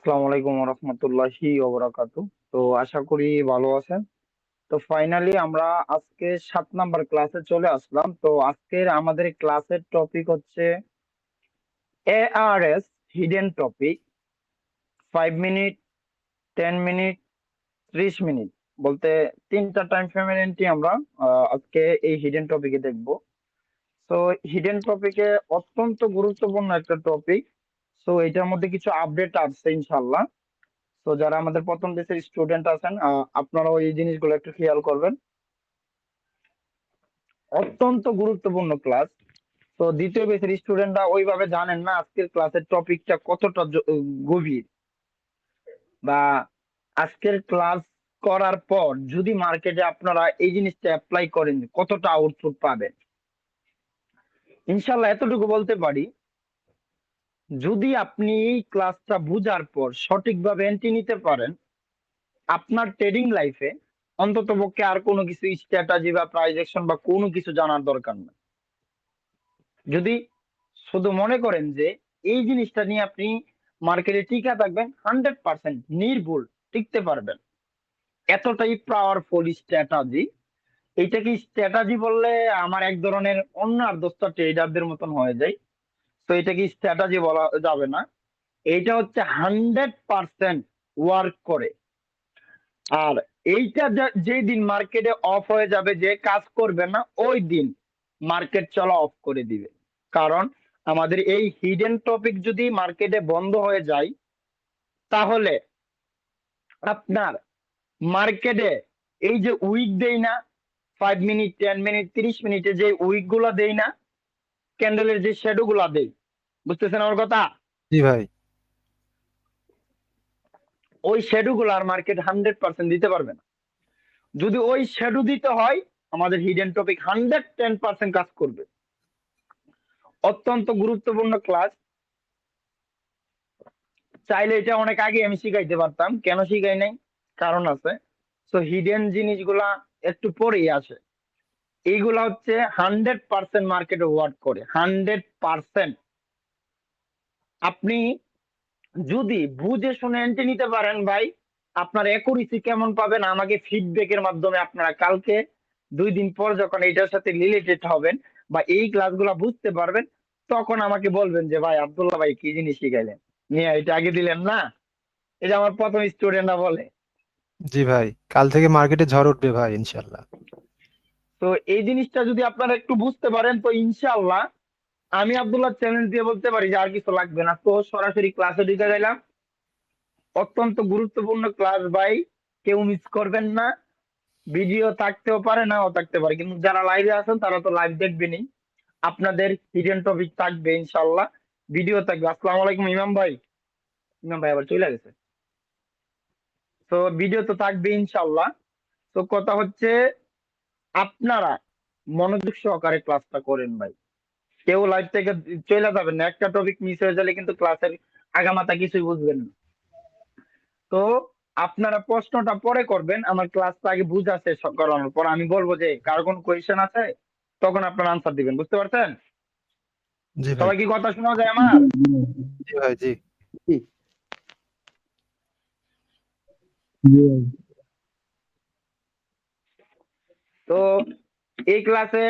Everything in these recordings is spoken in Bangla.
আসসালামু আলাইকুম রহমতুল্লাহি ওবরাকাতু। তো আশা করি ভালো আছেন। তো ফাইনালি আমরা আজকে 7 নাম্বার ক্লাসে চলে আসলাম। তো আজকের আমাদের ক্লাসের টপিক হচ্ছে ARS hidden topic. 5 minute, 10 minute, 30 minute বলতে তিনটা টাইম ফ্রেমের এন্ট্রি আমরা আজকে এই হিডেন টপিকে দেখব। তো হিডেন টপিকে অত্যন্ত গুরুত্বপূর্ণ একটা টপিক। তো এটার মধ্যে কিছু আপডেট আসছে ইনশাল্লাহ। তো যারা আমাদের প্রথম ব্যাচের স্টুডেন্ট আছেন, আপনারাও এই জিনিসগুলো একটু খেয়াল করবেন। অত্যন্ত গুরুত্বপূর্ণ ক্লাস। তো দ্বিতীয় ব্যাচের স্টুডেন্টরা ওইভাবে জানেন না আজকের ক্লাসের টপিকটা কতটা গভীর, বা আজকের ক্লাস করার পর যদি মার্কেটে আপনারা এই জিনিসটা অ্যাপ্লাই করেন কতটা আউটপুট পাবেন। ইনশাল্লাহ এতটুকু বলতে পারি, যদি আপনি এই ক্লাসটা বুঝার পর সঠিকভাবে এন্ট্রি নিতে পারেন, আপনার ট্রেডিং লাইফে অন্তত পক্ষে আর কোনো কিছু স্ট্র্যাটেজি বা প্রাইস অ্যাকশন বা কোনো কিছু জানার দরকার নেই। যদি শুধু মনে করেন যে এই জিনিসটা নিয়ে আপনি মার্কেটে টিকে থাকবেন, 100% নির্ভুল টিকতে পারবেন। এতটাই পাওয়ারফুল স্ট্র্যাটেজি। এইটাকে স্ট্র্যাটেজি বললে আমার এক ধরনের অন্য আর দশটা ট্রেডারদের মতন হয়ে যায়। তো এটাকে স্ট্র্যাটেজি বলা যাবে না। এইটা হচ্ছে 100% ওয়ার্ক করে। আর এইটা যেই দিন মার্কেটে অফ হয়ে যাবে, যে কাজ করবে না ওই দিন মার্কেট চলা অফ করে দিবে। কারণ আমাদের এই হিডেন টপিক যদি মার্কেটে বন্ধ হয়ে যায়, তাহলে আপনার মার্কেটে এই যে উইক দেই না, 5 মিনিট, 10 মিনিট, 30 মিনিটে যে উইক গুলা দেই না, ক্যান্ডেলের যে শ্যাডো গুলা দেই, বুঝতেছেন আমার কথা? জি ভাই। ওই শ্যাডো গুলা আর মার্কেট 100% দিতে পারবে না। যদি ওই শ্যাডো দিতে হয়, আমাদের হিডেন টপিক 110% কাজ করবে। অত্যন্ত গুরুত্বপূর্ণ ক্লাস। চাইলে এটা অনেক আগে আমি শিখাইতে পারতাম, কেন শিখাই নাই কারণ আছে। তো হিডেন জিনিসগুলা একটু পরেই আসে। এইগুলা হচ্ছে 100% মার্কেটে ওয়ার্ক করে, 100%। আপনি যদি বুঝে শুনে এন্ট্রি নিতে পারেন ভাই, আপনার অ্যাকুরেসি কেমন পাবেন আমাকে ফিডব্যাকের মাধ্যমে আপনারা কালকে 2 দিন পর যখন এটার সাথে রিলেটেড হবেন বা এই ক্লাসগুলা বুঝতে পারবেন, তখন আমাকে বলবেন যে ভাই আব্দুল্লাহ ভাই কি জিনিস শিখাইলেন, নিয়ে এটা আগে দিলেন না। এটা আমার প্রথম স্টুডেন্টরা বলে। জি ভাই, কাল থেকে মার্কেটে ঝড় উঠবে ভাই ইনশাল্লাহ। তো এই জিনিসটা যদি আপনারা একটু বুঝতে পারেন, তো ইনশাআল্লাহ আমি আব্দুল্লাহ চ্যালেঞ্জ দিয়ে বলতে পারি যে আর কিছু লাগবে না। তো সরাসরি ক্লাসে ঢুকে গেলাম। অত্যন্ত গুরুত্বপূর্ণ ক্লাস ভাই, কেউ মিস করবেন না। ভিডিও থাকতেও পারে, নাও থাকতে পারে, কিন্তু যারা লাইভে আছেন তারা তো লাইভ দেখবেনই। আপনাদের হিডেন টপিক থাকবে ইনশাআল্লাহ, ভিডিও থাকবে। আসসালামু আলাইকুম ইমাম ভাই। ইমাম ভাই আবার চলে গেছে। তো ভিডিও তো থাকবে ইনশাআল্লাহ। তো কথা হচ্ছে, আপনারা মনোযোগ সহকারে ক্লাসটা করেন ভাই। কেউ লাইভ থেকে চলে যাবেন না, একটা টপিক মিস হয়ে গেলে কিন্তু ক্লাসের আগামাথা কিছুই বুঝবেন না। তো আপনারা প্রশ্নটা পরে করবেন, আমার ক্লাসটা আগে বুঝা শেষ করানোর পর আমি বলবো যে কার কোন কোয়েশ্চেন আছে, তখন আপনারা আনসার দিবেন। বুঝতে পারছেন? জি ভাই। সবাই কি কথা শোনা যায় আমার? জি ভাই। জি। জি। জি ভাই। তো এই ক্লাসে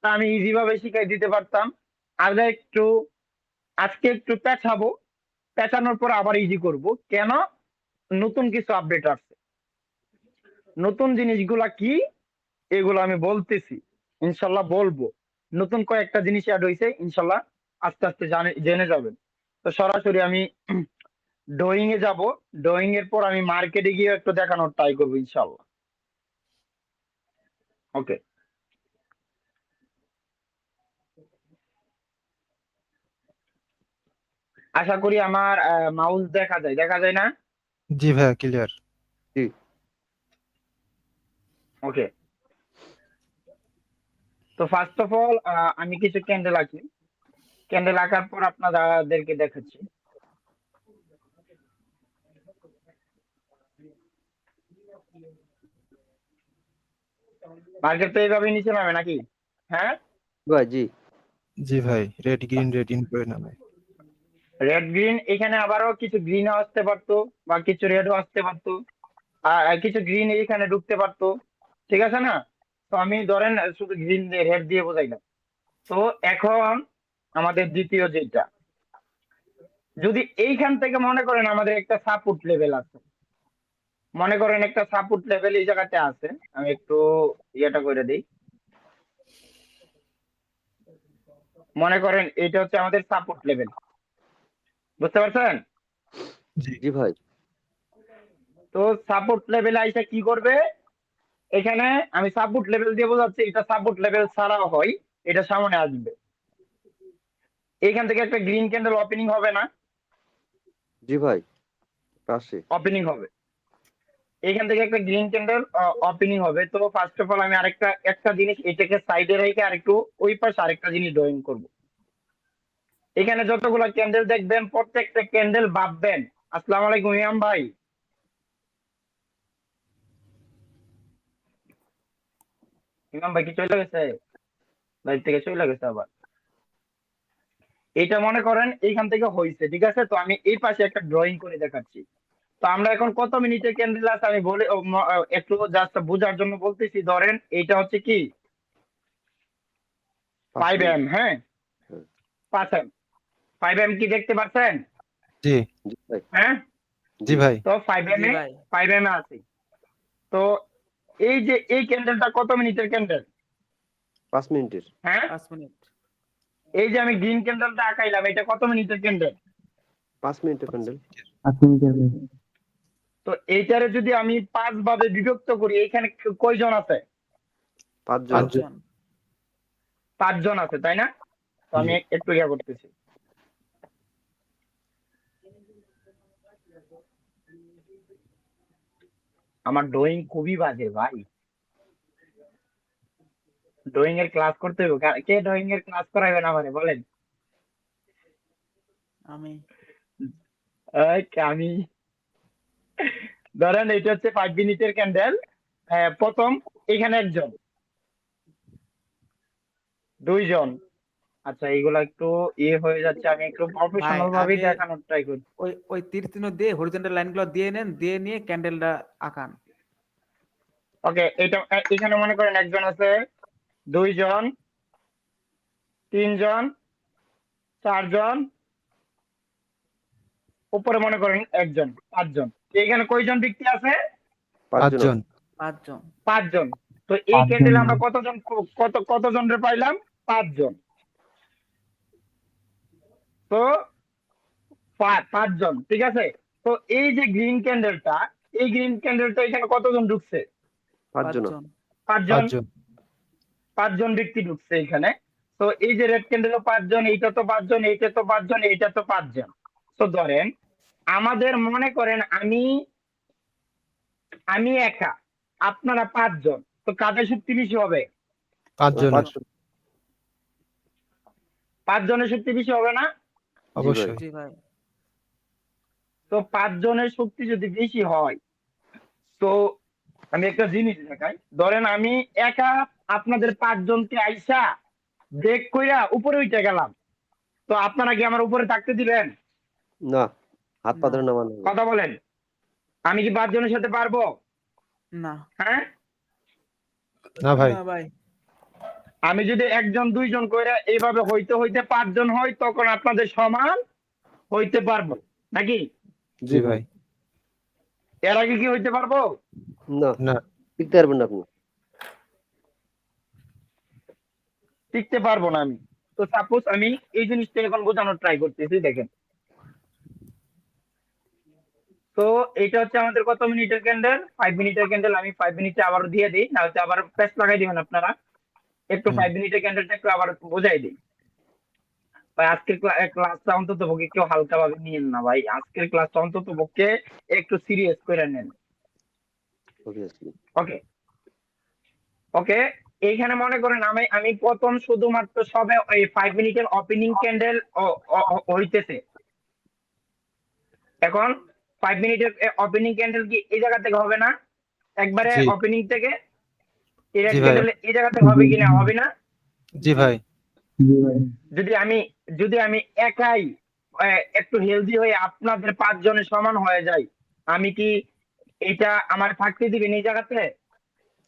আমি ইজি ভাবে শিখাই দিতে পারতাম। আর একটু আজকে একটু পেঁচাবো, পেঁচানোর পর আবার ইজি করব। কেন? নতুন কিছু আপডেট আসছে। নতুন জিনিসগুলা কি এগুলো আমি বলতেছি, ইনশাল্লাহ বলবো। নতুন কয়েকটা জিনিস অ্যাড হয়েছে, ইনশাল্লাহ আস্তে আস্তে জেনে যাবেন। তো সরাসরি আমি ড্রয়িং এ যাব। ড্রয়িং এর পর আমি মার্কেটে গিয়ে একটু দেখানোর ট্রাই করবো ইনশাল্লাহ। ওকে। আশা করি আমার মাউস দেখা যায়, দেখা যায় না? জি ভাই, ক্লিয়ার। জি। ওকে। তো ফার্স্ট অফ অল আমি কিছু ক্যান্ডেল আঁকি। ক্যান্ডেল আঁকার পর আপনাদেরকে দেখাচ্ছি। মার্কেট তো এইভাবে নিচে নামে নাকি? হ্যাঁ। ভাই জি। জি ভাই, রেড গ্রিন রেড ইন করে নামে। রেড গ্রিন, এখানে আবারও কিছু গ্রিনও আসতে পারতো বা কিছু রেডও আসতে পারতো, আর কিছু গ্রিন এখানে ঢুকতে পারতো, ঠিক আছে না? তো আমি ধরেন শুধু গ্রিন দিয়ে রেড দিয়ে বোঝাইলাম। তো এখন আমাদের দ্বিতীয় যেটা, যদি এইখান থেকে মনে করেন আমাদের একটা সাপোর্ট লেভেল আছে, মনে করেন একটা সাপোর্ট লেভেল এই জায়গাতে আছে, আমি একটু ইয়েটা করে দিই। মনে করেন এটা হচ্ছে আমাদের সাপোর্ট লেভেল, বুঝতে পারছেন? জি জি ভাই। তো সাপোর্ট লেভেল আইসা কি করবে, এখানে আমি সাপোর্ট লেভেল দিয়ে বোঝাচ্ছি, এটা সাপোর্ট লেভেল ছাড়াও হয়, এটা সামনে আসবে, এখান থেকে একটা গ্রিন ক্যান্ডেল ওপেনিং হবে না? জি ভাই, পাশে। ওপেনিং হবে, এখান থেকে একটা গ্রিন ক্যান্ডেল ওপেনিং হবে। তো ফার্স্ট অফ অল আমি একটা জিনিস এটাকে সাইডে রেখে আরেকটু ওই পাশে আরেকটা জিনিস ড্রয়িং করব। এখানে যতগুলো ক্যান্ডেল দেখবেন প্রত্যেকটা ক্যান্ডেল ভাববেন, আসসালামু আলাইকুম ইমাম ভাই, ইমাম ভাই কি চলে গেছে? বাড়ি থেকে চলে গেছে আবার। এটা মনে করেন এইখান থেকে হয়েছে, ঠিক আছে? তো আমি এই পাশে একটা ড্রয়িং করে দেখাচ্ছি। তো আমরা এখন কত মিনিটের ক্যান্ডেল আছে আমি বলে একটু জাস্ট বোঝার জন্য বলতেছি। ধরেন এইটা হচ্ছে কি 5 5 এম, মিনিট। হ্যাঁ হ্যাঁ। 5 এম, 5 এম কি দেখতে পাচ্ছেন? জি জি ভাই। হ্যাঁ, জি ভাই তো 5 এম জি এ ভাই 5 এম এ আছে। তো এই যে এই ক্যান্ডেলটা কত মিনিটের ক্যান্ডেল? 5 মিনিটের। হ্যাঁ, 5 মিনিট। এই যে আমি গ্রিন ক্যান্ডেলটা আঁকাইলাম, এটা কত মিনিটের ক্যান্ডেল? 5 মিনিটের প্যান্ডেল। তো এইটারে যদি আমি 5 ভাবে বিভক্ত করি, এখানে কয়জন আছে? 5 জন। 5 জন। 5 জন। 5 জন আছে, তাই না? তো আমি জি একটু ইয়া করতেছি। আমার ড্রয়িং খুবই বাজে ভাই, ড্রয়িং এর ক্লাস করতে হবে। কে ড্রয়িং এর ক্লাস করাবেন আমারে বলেন? আমি এই আমি, ধরেন এটা হচ্ছে 5 মিনিটের ক্যান্ডেল। প্রথম এখানে একজন, দুইজন, আচ্ছা এইগুলা একটু ইয়ে হয়ে যাচ্ছে, আমি একটু ভাই প্রফেশনাল ভাবেই আগে দেখানোর ট্রাই করি। ওই তীর চিহ্ন দিয়ে হরিজন্টাল লাইনগুলো দিয়ে নেন, দিয়ে নিয়ে ক্যান্ডেলটা আঁকান। ওকে, এটা এখানে মনে করেন একজন আছে, দুইজন, তিনজন, চারজন, উপরে মনে করেন একজন, 5 জন। এখানে কয়জন ব্যক্তি আছে? 5 5 জন। জন। 5 জন। 5 জন। তো এই ক্যান্ডেলে আমরা কতজন, কতজনের পাইলাম? 5 জন। তো 5 জন, ঠিক আছে? তো এই যে গ্রিন ক্যান্ডেলটা, এই গ্রিন ক্যান্ডেলটা এখানে কতজন ঢুকছে? 5 5 জন। জন। 5 5 জন, জন। 5 জন ব্যক্তি ঢুকছে এখানে। তো এই যে রেড ক্যান্ডেলও 5 জন, এইটা তো 5 জন, এইটা তো 5 জন, এইটা তো 5 জন। তো ধরেন আমাদের মনে করেন আমি একা, আপনারা 5 জন, তো কাদের শক্তি বেশি হবে? 5 5 জনের। জন। 5 জনের শক্তি বেশি হবে না? জি ভাই। অবশ্যই। জি ভাই। তো 5 জনের শক্তি যদি বেশি হয়, তো আমি একটা জিনিস দেখাই। ধরেন আমি একা আপনাদের 5 জনকে আইসা ব্রেক কইরা উপরে উঠে গেলাম, তো আপনারা কি আমার উপরে থাকতে দিবেন? না, হাত পা না। ধরে নামানো হবে। কথা বলেন, আমি কি 5 জনের সাথে পারবো? না। হ্যাঁ, না ভাই। না ভাই। আমি যদি একজন দুইজন কইরা এইভাবে হইতে হইতে 5 জন হই, তখন আপনাদের সমান হইতে পারবো নাকি? জি জি ভাই। ভাই। এর আগে কি হইতে পারবো? না, না। টিকতে পারবেন না আপনি। টিকতে পারবো না আমি। তো সাপোজ আমি এই জিনিসটা এখন বোঝানোর ট্রাই করতেছি, দেখেন। তো এটা হচ্ছে আমাদের কত মিনিটের ক্যান্ডেল? 5 মিনিটের ক্যান্ডেল। আমি 5 মিনিটে আবার দিয়ে দিই, না হচ্ছে আবার পেস্ট লাগাই দিবেন আপনারা। একটু হুম। 5 মিনিটের ক্যান্ডেলটা একটু আবার বোঝাই দিই ভাই। আজকের ক্লাসটা অন্তত পক্ষে কেউ হালকা ভাবে নিয়েন না ভাই, আজকের ক্লাসটা অন্তত পক্ষে একটু সিরিয়াস করে নেন। অবভিয়াসলি। ওকে, ওকে। এইখানে মনে করেন আমি প্রথম শুধুমাত্র সবে ওই 5 মিনিটের ওপেনিং ক্যান্ডেল হইতেছে। এখন 5 মিনিটের ওপেনিং ক্যান্ডেল কি এই জায়গা থেকে হবে না? একবারে জি ওপেনিং থেকে এই রেড জি ভাই। ক্যান্ডেল এই জায়গা থেকে হবে কিনা? হবে না? জি ভাই। যদি আমি যদি আমি একাই একটু হেলদি হয়ে আপনাদের 5 জনের সমান হয়ে যায়, আমি কি এটা আমার থাকতে দিবেন এই জায়গাতে?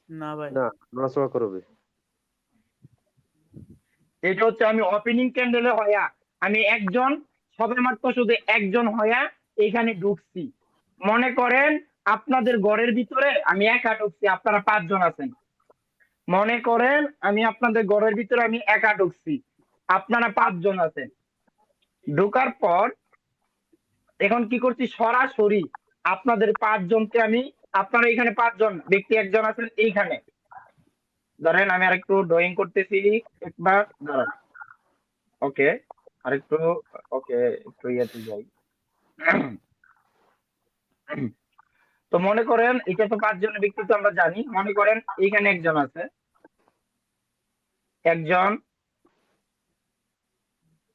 না ভাই। না, নড়াচড়া করবে। এটা হচ্ছে আমি ওপেনিং ক্যান্ডেলে হয়া আমি একজন সবেমাত্র শুধু একজন হয়া এখানে ঢুকছি। মনে করেন আপনাদের ঘরের ভিতরে আমি একা ঢুকছি, আপনারা 5 জন আছেন। মনে করেন আমি আপনাদের ঘরের ভিতরে আমি একা ঢুকছি, আপনারা 5 জন আছেন। ঢোকার পর এখন কি করছি, সরাসরি আপনাদের 5 জনকে আমি, আপনারা এখানে 5 জন ব্যক্তি, একজন আছেন এইখানে। ধরেন আমি আরেকটু ড্রয়িং করতেছি, একবার দাঁড়ান। ওকে, আরেকটু, ওকে একটু ইয়েতে যাই। তো মনে করেন এটা তো 5 জনের ব্যক্তি তো আমরা জানি। মনে করেন এইখানে একজন আছে, একজন,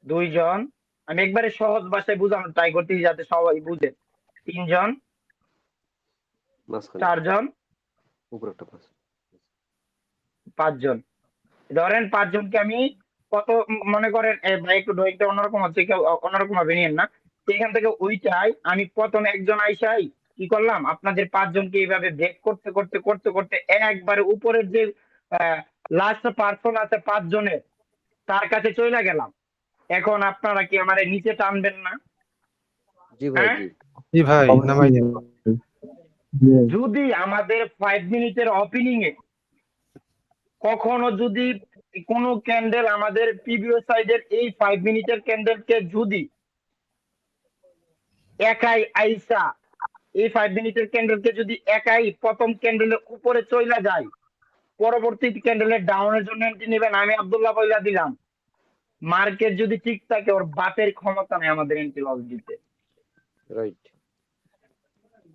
2 জন, আমি একবারে সহজ ভাষায় বোঝানোর ট্রাই করতেছি যাতে সবাই বুঝে। 3 জন, মাঝখানে 4 জন, উপরে একটা পাশ। 5 জন। ধরেন 5 জনকে আমি কত, মনে করেন ভাই একটু ড্রয়িংটা অন্যরকম হচ্ছে, কেউ অন্যরকম ভাবে নিয়েন না। এখান থেকে ওইটাই আমি প্রথম একজন আইসাই কি করলাম, আপনাদের 5 জনকে এইভাবে ব্রেক করতে করতে করতে করতে একবারে উপরের যে লাস্ট পার্সন আছে 5 জনের, তার কাছে চলে গেলাম। এখন আপনারা কি আমারে নিচে টানবেন না? জি ভাই, হ্যাঁ, জি। জি ভাই, নামাই দিন। যদি আমাদের 5 মিনিটের ওপেনিং এ কখনো যদি কোনো ক্যান্ডেল আমাদের প্রিভিয়াস সাইডের এই 5 মিনিটের ক্যান্ডেলকে যদি একাই আইসা, এই 5 মিনিটের ক্যান্ডেলকে যদি একাই প্রথম ক্যান্ডেলের উপরে চইলা যায়, পরবর্তী ক্যান্ডেলের ডাউনের জন্য এন্ট্রি নেবেন। আমি আব্দুল্লাহ বইলা দিলাম, মার্কেট যদি ঠিক থাকে ওর বাপের ক্ষমতা নেই আমাদের এন্ট্রি লস দিতে। রাইট।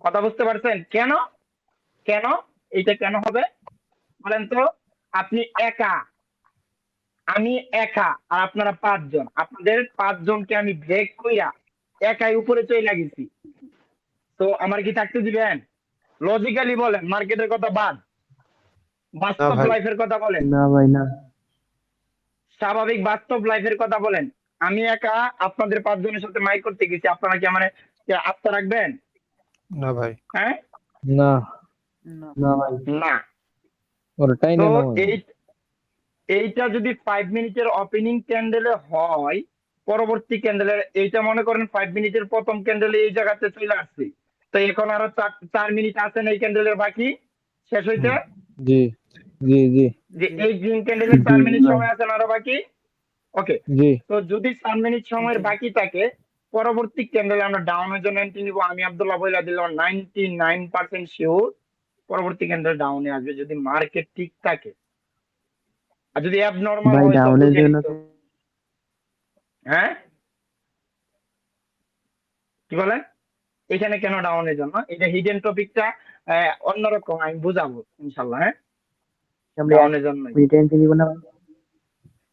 কথা বুঝতে পারছেন? কেন কেন এটা কেন হবে বলেন তো? আপনি একা, আমি একা, আর আপনারা 5 জন, আপনাদের 5 জনকে আমি ব্রেক কইরা একাই উপরে চলে গেছি। তো আমার কি থাকতে দিবেন? লজিক্যালি বলেন, মার্কেটের কথা বাদ, না বাস্তব ভাই, লাইফের কথা বলেন, না ভাই না। স্বাভাবিক বাস্তব লাইফের কথা বলেন। আমি একা আপনাদের 5 জনের সাথে মাইক করতে গেছি, আপনারা কি আমার আস্থা রাখবেন? না ভাই। হ্যাঁ, না না। না ভাই, না। ওটাই তো না ভাই। এইটা যদি 5 মিনিটের ওপেনিং ক্যান্ডেলে হয়, পরবর্তী ক্যান্ডেলের এইটা মনে করেন 5 মিনিটের প্রথম ক্যান্ডেলে এই জায়গাতে চলে আসছে, তো এখন আরো 4 মিনিট আছে না এই ক্যান্ডেলের বাকি শেষ হইতে, জি জি জি যে জি এই গ্রিন ক্যান্ডেলের 4 জি মিনিট ভাই। সময় আছে না আরো বাকি। ওকে, জি তো যদি 4 মিনিট সময়ের জি। বাকি থাকে, পরবর্তী ক্যান্ডেলে আমরা ডাউনের জন্য এন্ট্রি নিব। আমি আব্দুল্লাহ বইলা দিলাম 99% শিওর পরবর্তী ক্যান্ডেল ডাউনে আসবে যদি মার্কেট ঠিক থাকে। আর যদি অ্যাবনর্মাল ভাই হয় তো ডাউনের বুঝে জন্য নিত। হ্যাঁ, কি বলেন? এখানে কেন ডাউনের জন্য, এটা হিডেন টপিকটা অন্যরকম, আমি বুঝাবো ইনশাল্লাহ। হ্যাঁ, আমরা এক ডাউনের জন্যই। মিনিটে এন্ট্রি নিব না ভাই?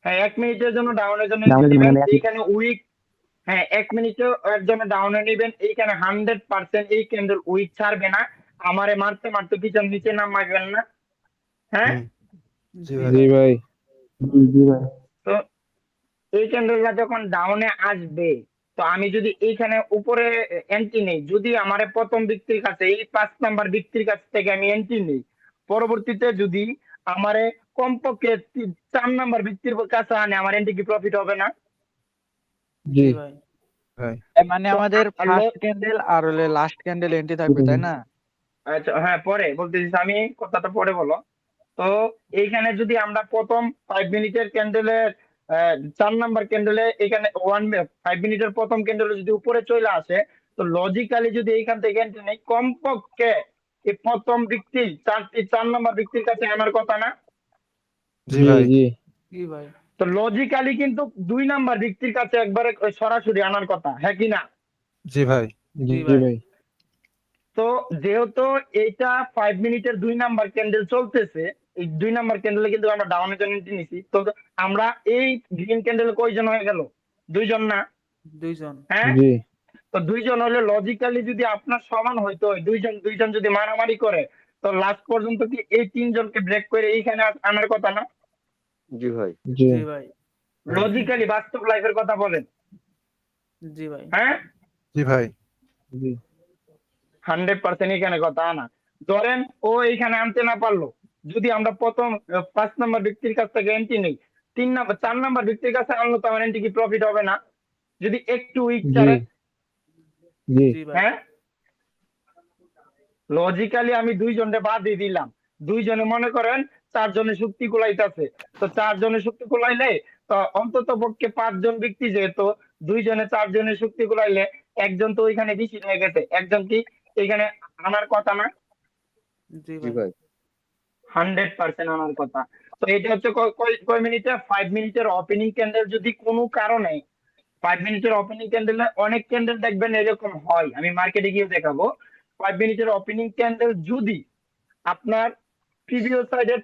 হ্যাঁ, 1 মিনিটের জন্য ডাউনের জন্য ডাউনের এন্ট্রি জন্য নেবেন মানে এইখানে উইক। হ্যাঁ, 1 মিনিটেও এর জন্য ডাউনে নেবেন, এইখানে 100% এই ক্যান্ডেল উইক ছাড়বে না। আমারে মারতে মারতে পিছন নিচে নামাইবেন না। হ্যাঁ, হুম, জি জি ভাই। জি ভাই, জি জি ভাই। তো এই ক্যান্ডেলটা যখন ডাউনে আসবে, তো আমি যদি এইখানে উপরে এন্ট্রি নেই, যদি আমার প্রথম ব্যক্তির কাছে এই 5 নাম্বার ব্যক্তির কাছ থেকে আমি এন্ট্রি নেই, পরবর্তীতে যদি আমারে কমপক্ষে 4 নাম্বার ব্যক্তির কাছে আনে, আমার এন্ট্রি কি প্রফিট হবে না? জি জি ভাই। ভাই, মানে তো আমাদের আর ফার্স্ট ক্যান্ডেল আর হলে লাস্ট ক্যান্ডেল এন্ট্রি থাকবে তাই না? আচ্ছা, হ্যাঁ পরে বলতেছি, আমি কথাটা পরে বলো। তো এইখানে যদি আমরা প্রথম 5 মিনিটের ক্যান্ডেলের 4 নাম্বার ক্যান্ডেলে এখানে 5 মিনিটের প্রথম ক্যান্ডেলে যদি উপরে চলে আসে, তো লজিক্যালি যদি এইখান থেকে এন্ট্রি নেই, কমপক্ষে এই প্রথম ব্যক্তি 4 নাম্বার ব্যক্তির কাছে আনার কথা না? জি জি ভাই। জি জি ভাই। তো লজিক্যালি কিন্তু 2 নাম্বার ব্যক্তির কাছে একবারে সরাসরি আনার কথা, হ্যাঁ কি না? জি ভাই। জি জি ভাই। ভাই। তো যেহেতু এইটা 5 মিনিটের 2 নাম্বার ক্যান্ডেল চলতেছে, এই 2 নাম্বার ক্যান্ডেলে কিন্তু আমরা ডাউনের জন্য এন্ট্রি নিছি, তো আমরা এই গ্রিন ক্যান্ডেল কয়জন হয়ে গেল? 2 জন না? 2 জন। হ্যাঁ, জি তো 2 জন হলে লজিক্যালি যদি আপনার সমান হইতো, 2 জন যদি মারামারি করে, তো লাস্ট পর্যন্ত কি এই 3 জনকে ব্রেক করে এইখানে আনার কথা না? জি ভাই। জি জি ভাই। লজিক্যালি বাস্তব লাইফের কথা বলেন। জি ভাই। হ্যাঁ জি ভাই। জি 100% এখানে কথা না। ধরেন ও এখানে আনতে না পারলো, যদি আমরা প্রথম 5 নম্বর ব্যক্তির কাছ থেকে এন্ট্রি নেই, 4 নম্বর ব্যক্তির কাছে আনলো, তো আমার এন্ট্রি কি প্রফিট হবে না? যদি একটু উইক জি ছাড়ে, জি জি ভাই। হ্যাঁ লজিক্যালি আমি দুইজনকে বাদ দিয়ে দিলাম, দুইজনে মনে করেন 4 জনের শক্তি কুলাইতেছে, তো 4 জনের শক্তি কুলাইলে তো অন্তত পক্ষে 5 জন ব্যক্তি, যেহেতু 2 জনে 4 জনের শক্তি কুলাইলে একজন তো ওইখানে বেশি হয়ে গেছে, একজন কি এখানে আনার কথা না? জি জি ভাই। ভাই 100% আনার কথা। তো এটা হচ্ছে কয় মিনিটে? 5 মিনিটের ওপেনিং ক্যান্ডেল। যদি কোনো কারণে 5 মিনিটের ওপেনিং ক্যান্ডেলে অনেক ক্যান্ডেল দেখবেন এরকম হয়, আমি মার্কেটে গিয়ে দেখাবো। 5 মিনিটের ওপেনিং ক্যান্ডেল যদি আপনার প্রিভিয়াস সাইডের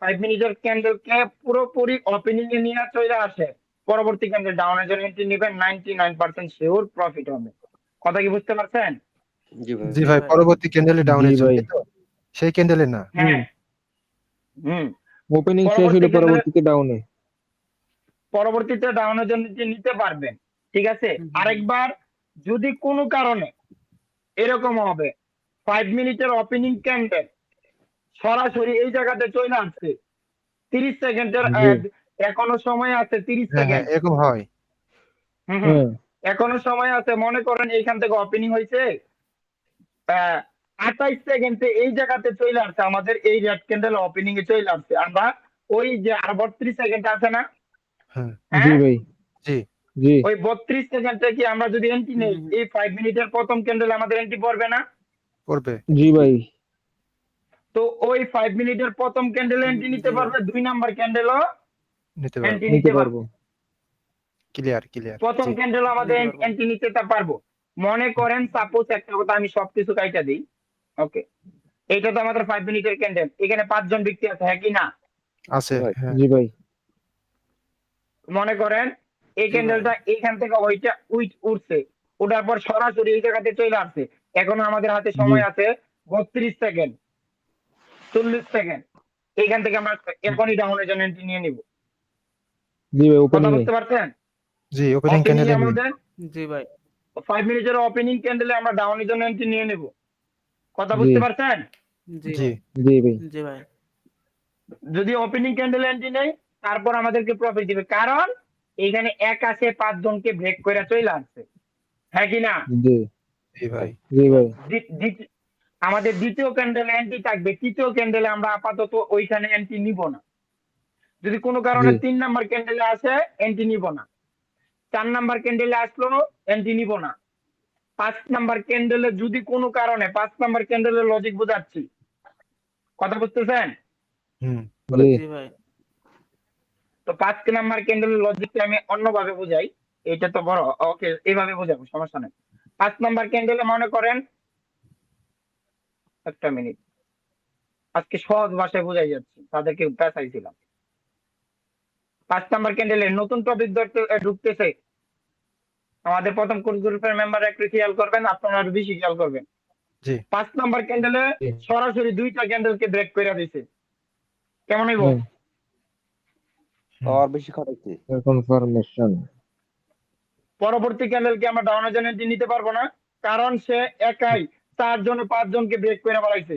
5 মিনিটের ক্যান্ডেলকে পুরোপুরি ওপেনিং এ নিয়ে চলে আসে, পরবর্তী ক্যান্ডেল ডাউনের জন্য এন্ট্রি নেবেন, 99% শিওর প্রফিট হবে। কথা কি বুঝতে পারছেন? জি ভাই জি জি ভাই, ভাই। পরবর্তী ক্যান্ডেলে জি ডাউনের জন্য, ভাই। তাই তো? সেই ক্যান্ডেলে না। হ্যাঁ হুম ওপেনিং শেষ পরবর্তী হলে ক্যান্ডেলে পরবর্তীতে ডাউনে। পরবর্তীতে ডাউনের জন্য যে নিতে পারবেন, ঠিক আছে। হুম, হুম, আরেকবার যদি কোনো কারণে এরকম হবে, 5 মিনিটের ওপেনিং ক্যান্ডেল সরাসরি এই জায়গাতে চলে আসছে, 30 সেকেন্ডের জি এখনো সময় আছে, 30 হ্যাঁ হ্যাঁ, সেকেন্ড এরকম হয়। হুম হুম হ্যাঁ এখনো সময় আছে, মনে করেন এইখান থেকে ওপেনিং হয়েছে 28 সেকেন্ডে এই জায়গাতে চলে আসছে, আমাদের এই রেড ক্যান্ডেল ওপেনিং এ চলে আসছে, আমরা ওই যে আর 32 সেকেন্ড আছে না, হ্যাঁ। জি হ্যাঁ ভাই জি জি ওই 32 সেকেন্ডে কি আমরা যদি এন্ট্রি হুম, নেই, হুম, এই 5 মিনিটের প্রথম ক্যান্ডেল আমাদের এন্ট্রি পড়বে না? করবে। জি ভাই তো ওই 5 মিনিটের প্রথম ক্যান্ডেল এন্ট্রি নিতে জি ভাই। পারবে, 2 নাম্বার ক্যান্ডেলও নিতে পারবো। এন্ট্রি নিতে নিতে পারবো। পারবে, ক্লিয়ার ক্লিয়ার। প্রথম জি ক্যান্ডেল আমাদের নিতে পারবো। এন্ট্রি নিতে পারবো। মনে করেন সাপোজ একটা কথা, আমি সবকিছু কাইটা দিই, ওকে। এইটা তো আমাদের 5 মিনিটের ক্যান্ডেল, এখানে 5 জন ব্যক্তি আছে, হ্যাঁ কি না? আছে। ভাই হ্যাঁ জি ভাই মনে করেন এই জি ভাই। ক্যান্ডেলটা এইখান থেকে ওইটা উঠছে, ওঠার পর সরাসরি এই জায়গাতে চলে আসছে, এখন আমাদের হাতে জি সময় আছে 32 সেকেন্ড, 40 সেকেন্ড, এইখান থেকে আমরা এখনই ডাউনের জন্য এন্ট্রি নিয়ে নিব। জি ভাই কথা ওপেনিং এ। বুঝতে পারছেন? জি, ওপেনিং ওপেনিং ক্যান্ডেলে এ নেই। আমাদের জি ভাই। 5 মিনিটের ওপেনিং ক্যান্ডেলে আমরা ডাউনের জন্য এন্ট্রি নিয়ে নেব। কথা জি বুঝতে পারছেন? জি জি ভাই। জি ভাই জি ভাই। যদি ওপেনিং ক্যান্ডেল এন্ট্রি নেই, তারপর আমাদেরকে প্রফিট দিবে, কারণ এইখানে এক আছে 5 জনকে ব্রেক করে চলে আসছে, হ্যাঁ কি না? জি জি ভাই। জি ভাই আমাদের দ্বিতীয় ক্যান্ডেল এন্ট্রি থাকবে, তৃতীয় ক্যান্ডেলে আমরা আপাতত ওইখানে এন্ট্রি নিব না। যদি কোনো কারণে জি 3 নাম্বার ক্যান্ডেলে আসে, এন্ট্রি নিব না। 4 নাম্বার ক্যান্ডেলে আসলো, এন্ট্রি নিব না। 5 নাম্বার ক্যান্ডেলে যদি কোনো কারণে, 5 নাম্বার ক্যান্ডেলের লজিক বোঝাচ্ছি, কথা বুঝতেছেন? হুম। জি জি ভাই। তো 5 নাম্বার ক্যান্ডেলের লজিকটা আমি অন্যভাবে বুঝাই, এটা তো বড়, ওকে এইভাবে বোঝাবো, সমস্যা নেই। 5 নাম্বার ক্যান্ডেলে মনে করেন, একটা মিনিট, আজকে সহজ ভাষায় বোঝাই যাচ্ছে, তাদেরকে পেঁচাইছিলাম। 5 নাম্বার ক্যান্ডেলে নতুন টপিক ঢুকতেছে, আমাদের প্রথম কোর্স গ্রুপের মেম্বার একটু খেয়াল করবেন, আপনারা আরো বেশি খেয়াল করবেন। জি 5 নাম্বার ক্যান্ডেলে জি সরাসরি 2টা ক্যান্ডেলকে ব্রেক করে দিছে, কেমন হইব? হ্যাঁ হুম। আর বেশি খারাইছে কনফার্মেশন। পরবর্তী ক্যান্ডেলকে আমরা ডাউনের জন্য এন্ট্রি নিতে পারবো না, কারণ সে একাই 4 জনে 5 জনকে ব্রেক করে ফেলাইছে,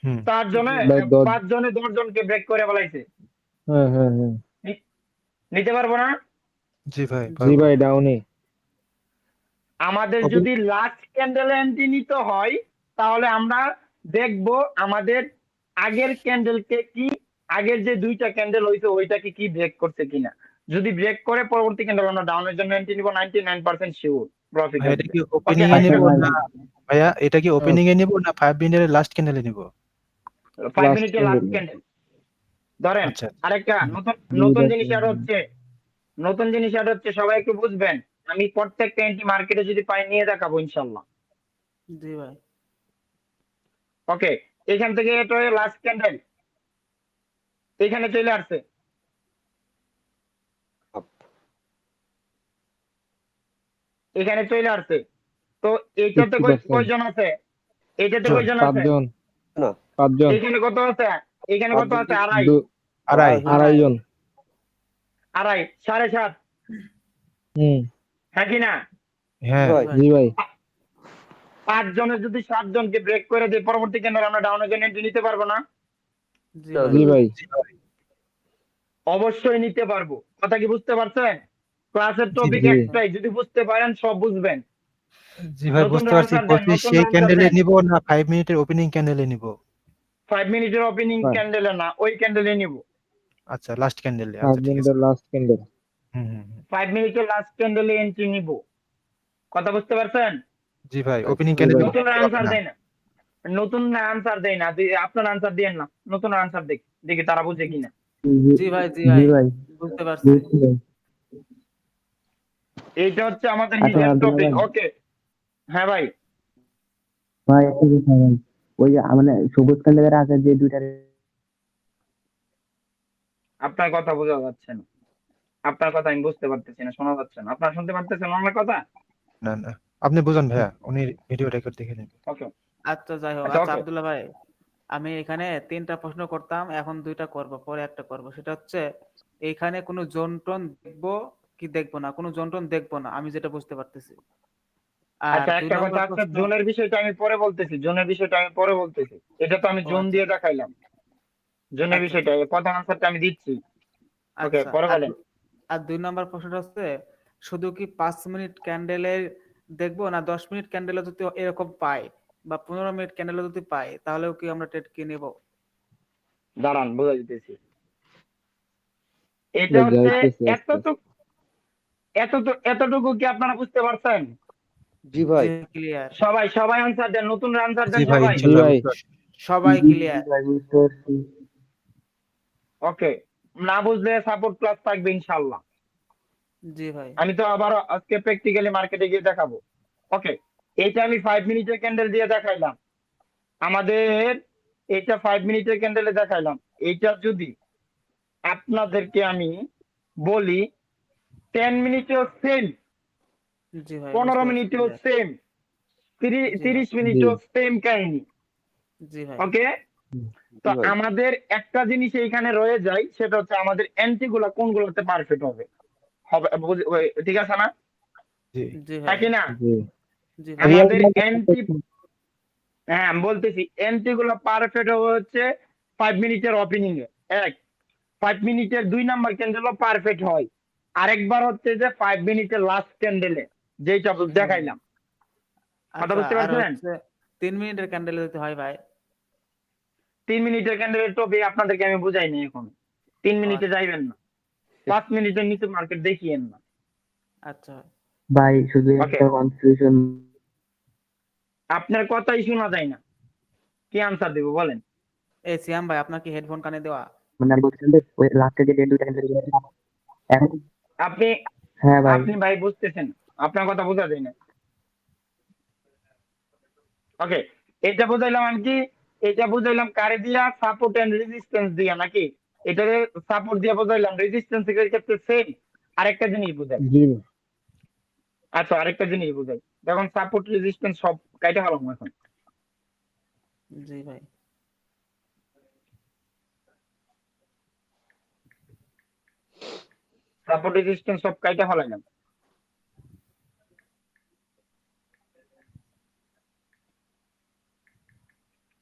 হুম। 4 জনে ভাই 10 5 জনে 10 জনকে ব্রেক করে ফেলাইছে, হ্যাঁ হ্যাঁ হ্যাঁ নিতে পারবো না। জি ভাই, জি পারবো। ভাই ডাউনে। আমাদের যদি লাস্ট ক্যান্ডেলে এন্ট্রি নিতে হয়, তাহলে আমরা দেখব আমাদের আগের ক্যান্ডেলকে কি, আগের যে 2টা ক্যান্ডেল হইছে ওইটাকে কি ব্রেক করছে কিনা। যদি ব্রেক করে, পরবর্তী ক্যান্ডেল আমরা ডাউনের জন্য এন্ট্রি নিব, 99% শিওর প্রফিট ভাই, এটা আসবে। কি ওকে, ওপেনিং এ আরেকটা নিব কথা, না? ভাইয়া, এটা কি ওপেনিং এ নিব না 5 মিনিটের লাস্ট ক্যান্ডেলে নিব? 5 লাস্ট মিনিটের ক্যান্ডেল। লাস্ট ক্যান্ডেল ধরেন। আচ্ছা। আরেকটা হুম। নতুন জি নতুন ভাই জিনিস আর হচ্ছে, নতুন জিনিস আর হচ্ছে, সবাই একটু বুঝবেন, আমি প্রত্যেকটা এন্ট্রি মার্কেটে যদি পাই নিয়ে দেখাবো ইনশাল্লাহ। জি ভাই। ওকে, এখান থেকে এটা লাস্ট ক্যান্ডেল এখানে চলে আসছে, আপ এখানে চলে আসছে। তো এইটাতে 50%। কয়জন আছে? এটাতে কয়জন আছে? 5 জন না 5 জন এখানে কত আছে? এখানে কত আছে? আড়াই। দু- আড়াই। আড়াই জন। আড়াই, 7.5, হুম হ্যাঁ কি না? হ্যাঁ ভাই জি ভাই 5 জনের যদি 7 জনকে ব্রেক করে দিই, পরবর্তী ক্যান্ডেল আমরা ডাউনের জন্য এন্ট্রি নিতে পারবো না? জি জি ভাই ভাই অবশ্যই নিতে পারবো। কথা কি বুঝতে পারছেন? ক্লাসের জি টপিক জি একটাই, যদি বুঝতে পারেন সব বুঝবেন। জি ভাই, নতুন বুঝতে পারছি। আনসার দেন, বলছি নতুন সেই আনসার ক্যান্ডেলে দেন। নিব না 5 মিনিটের ওপেনিং ক্যান্ডেলে নিব? 5 মিনিটের ওপেনিং ভাই ক্যান্ডেলে না, ওই ক্যান্ডেলে নিব। আচ্ছা, লাস্ট ক্যান্ডেলে। 5 আচ্ছা, ঠিক আছে। মিনিটের লাস্ট ক্যান্ডেল হুম হুম হুম। 5 মিনিটের লাস্ট ক্যান্ডেলে এন্ট্রি নিব। কথা বুঝতে পারছেন? জি ভাই, ভাই ওপেনিং জি ক্যান্ডেলে ভাই নতুন নিতে হবে আনসার না? দেয় না, নতুন আনসার দেয় না। আপনার আনসার দিয়েন না, নতুন আনসার দেখি দেখি তারা বুঝে কিনা। জি ভাই জি জি ভাই ভাই বুঝতে পারছি। বুঝছি ভাই এইটা হচ্ছে আমাদের আচ্ছা নিজের আব্দুল্লাহ টপিক। ভাই ওকে, হ্যাঁ ভাই। ভাই একটা কথা ভাই ওই যে মানে সবুজ ক্যান্ডেলের আগে যে দুইটা আপনার কথা বোঝা যাচ্ছে না, আপনার কথা আমি বুঝতে পারতেছি না, শোনা যাচ্ছে না। আপনারা শুনতে পারতেছেন আমার কথা? না না, আপনি বুঝান ভাইয়া, উনি ভিডিও রেকর্ড দেখে নেবেন। ওকে, আচ্ছা যাই হোক, আচ্ছা আচ্ছা ওকে। আব্দুল্লাহ ভাই, আমি এখানে 3টা প্রশ্ন করতাম, এখন 2টা করব, পরে একটা করব। সেটা হচ্ছে এইখানে কোনো জোন টোন দেখবো কি দেখবো না? কোনো জোন টোন দেখবো না, আমি যেটা বুঝতে পারতেছি। আর আচ্ছা, 2 একটা কথা নম্বর আছে, প্রশ্ন। জোনের বিষয়টা আমি পরে বলতেছি, জোনের বিষয়টা আমি পরে বলতেছি। এটা তো আমি ও জোন আচ্ছা দিয়ে দেখাইলাম, জোনের আচ্ছা বিষয়টা প্রথম আনসারটা আমি দিচ্ছি। ওকে, আচ্ছা। পরে আর বলেন। আর 2 নম্বর প্রশ্নটা হচ্ছে শুধু কি 5 মিনিট ক্যান্ডেলের দেখবো, না 10 মিনিট ক্যান্ডেলে যদি এরকম পাই বা 15 মিনিট ক্যান্ডেলে যদি পাই, তাহলেও কি আমরা ট্রেড কি নেব? দাঁড়ান, বোঝা দিতেছি। এটা হচ্ছে যাইতেছে আজকে এতটুকু, এতটুকু কি আপনারা বুঝতে পারছেন? জি ভাই জি সবাই ক্লিয়ার। সবাই সবাই আনসার দেন, নতুন আনসার জি দেন ভাই, সবাই। জি ইনশাল্লাহ ভাই বুঝতে পারছি। সবাই জি জি ক্লিয়ার। ভাই বুঝতে পারছি ওকে, না বুঝলে সাপোর্ট ক্লাস থাকবে ইনশাল্লাহ। জি ভাই আমি তো আবার আজকে প্র্যাকটিক্যালি মার্কেটে গিয়ে দেখাবো। ওকে, এটা আমি 5 মিনিটের ক্যান্ডেল দিয়ে দেখাইলাম আমাদের, এটা 5 মিনিটের ক্যান্ডেলে দেখাইলাম। এটা যদি আপনাদেরকে আমি বলি 10 মিনিটেও সেম, জি ভাই 15 বুঝতে পারছি মিনিটেও ক্লিয়ার। সেম, জি ভাই 30 জি মিনিটেও সেম কাহিনী। জি ভাই ওকে, তো জি ভাই আমাদের একটা জিনিস এইখানে রয়ে যায়, সেটা হচ্ছে আমাদের এন্ট্রি গুলা কোনগুলোতে পারফেক্ট হবে হবে ঠিক আছে না? জি জি ভাই হ্যাঁ কি না? জি জি ভাই রিয়াল আমাদের এন্ট্রি, হ্যাঁ আমি বলতেছি, এন্ট্রি গুলো পারফেক্ট হবে হচ্ছে 5 মিনিটের ওপেনিং এ এক, 5 মিনিটের 2 নাম্বার ক্যান্ডেলও পারফেক্ট হয়। আরেকবার হচ্ছে যে 5 মিনিটের লাস্ট ক্যান্ডেলে, যেটা জি ভাই। দেখাইলাম। কথা আচ্ছা, বুঝতে আর পারছেন? হচ্ছে 3 মিনিটের ক্যান্ডেলে যদি হয় ভাই? 3 মিনিটের ক্যান্ডেলের টপিক আপনাদেরকে আমি বুঝাইনি এখন। 3 ও মিনিটে আচ্ছা যাইবেন না, 5 মিনিটের নিচে মার্কেট দেখিয়েন না। আচ্ছা ভাই শুধু ওকে, একটা কনফিউশন আপনার কথাই শোনা যায় না, কি আনসার দেবো বলেন? এই সিয়াম ভাই, আপনার কি হেডফোন কানে দেওয়া? মানে আমি বলছিলাম যে ওই লাস্টে যে দুইটা ক্যান্ডেল এখন আপনি হ্যাঁ ভাই আপনি ভাই বুঝতেছেন, আপনার কথা বোঝা যায় না। ওকে, এটা বুঝাইলাম আমি কি, এটা বুঝাইলাম কারে দিয়া, সাপোর্ট এন্ড রেজিস্ট্যান্স দিয়া নাকি? এটারে সাপোর্ট দিয়া বুঝাইলাম, রেজিস্ট্যান্স এর ক্ষেত্রে সেম। আরেকটা জিনিস বুঝাই, জি আচ্ছা আরেকটা জিনিস বুঝাই। দেখুন সাপোর্ট রেজিস্ট্যান্স সব কাইটা হলাম এখন। জি ভাই সাপোর্ট রেজিস্ট্যান্স সব কাইটা হলাইলাম।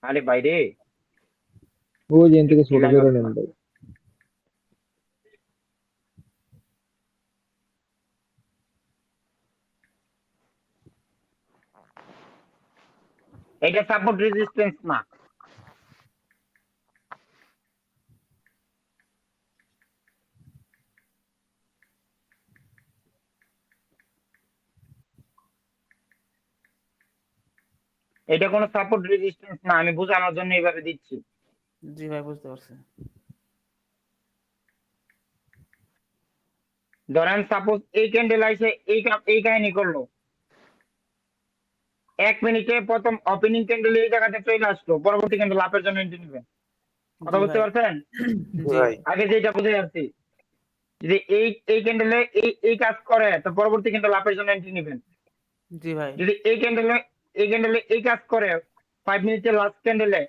আরে বাইরে ওই যে এখান থেকে কি ছোট লাগে করে হচ্ছে নেন না। ভাই এটা সাপোর্ট রেজিস্ট্যান্স না, এটা কোনো সাপোর্ট রেজিস্ট্যান্স না, আমি বোঝানোর জন্য এইভাবে দিচ্ছি। জি ভাই বুঝতে পারছি। ধরেন সাপোজ এই ক্যান্ডেল আইসে এই কাহিনী করলো, 1 মিনিটে প্রথম ওপেনিং ক্যান্ডেল এই জায়গাতে চলে আসলো, পরবর্তী ক্যান্ডেল আপের জন্য এন্ট্রি নেবেন। কথা জি বুঝতে ভাই পারছেন? জি জি ভাই। আগে যেটা বুঝে যাচ্ছি, যদি এই ক্যান্ডেলে এই কাজ করে, তো পরবর্তী ক্যান্ডেল আপের জন্য এন্ট্রি নেবেন। জি ভাই যদি এই ক্যান্ডেলে এই কাজ করে, 5 মিনিটের লাস্ট ক্যান্ডেলে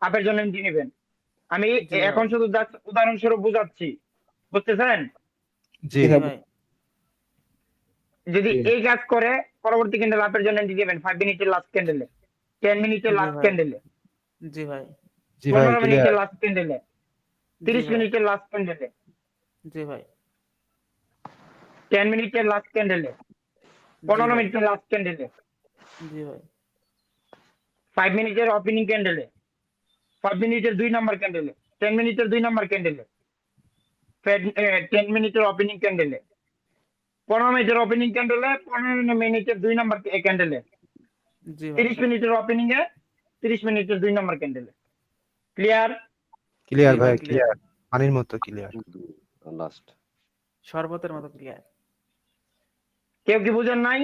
আপের জন্য এন্ট্রি নেবেন। আমি জি এখন ভাই শুধু জাস্ট উদাহরণস্বরূপ বুঝাচ্ছি, বুঝতেছেন? জি জি ভাই যদি জি। এই কাজ করে পরবর্তী ক্যান্ডেল আপের জন্য এন্ট্রি দিবেন 5 মিনিটের লাস্ট ক্যান্ডেলে, 10 মিনিটের জি লাস্ট ভাই। ক্যান্ডেলে, জি ভাই। জি ভাই 15 ক্লিয়ার। মিনিটের লাস্ট ক্যান্ডেলে, জি 30 ভাই। মিনিটের লাস্ট ক্যান্ডেলে, জি ভাই। 10 মিনিটের লাস্ট ক্যান্ডেলে, জি 15 ভাই। মিনিটের লাস্ট ক্যান্ডেলে, জি ভাই। 5 মিনিটের ওপেনিং ক্যান্ডেলে, 5 মিনিটের 2 নাম্বার ক্যান্ডেলে, 10 মিনিটের 2 নাম্বার ক্যান্ডেলে, 10 মিনিটের ওপেনিং ক্যান্ডেলে, 15 মিনিটের ওপেনিং ক্যান্ডেলে, 15 মিনিটের 2 নাম্বার ক্যান্ডেলে, জি ভাই। 30 মিনিটের ওপেনিং এ, 30 মিনিটের 2 নাম্বার ক্যান্ডেলে। ক্লিয়ার? ক্লিয়ার জি ভাই ভাই, ক্লিয়ার। পানির মতো ক্লিয়ার। লাস্ট শরবতের মতো ক্লিয়ার। কেউ কি বুঝেন নাই?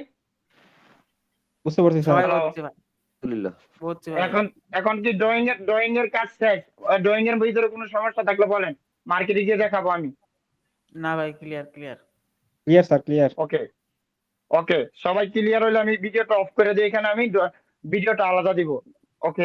বুঝতে পারছি স্যার। সবাই হ্যালো। বুঝছি ভাই। আলহামদুলিল্লাহ। বুঝছি ভাই। এখন কি ড্রয়িং এর কাজ শেষ? ড্রয়িং এর ভিতরে কোনো সমস্যা থাকলে বলেন, মার্কেটে গিয়ে দেখাবো আমি। না ভাই, clear clear. Clear sir clear. Okay okay, সবাই ক্লিয়ার হইলে আমি ভিডিওটা অফ করে দিই, এখানে আমি ভিডিওটা আলাদা দিব। ওকে।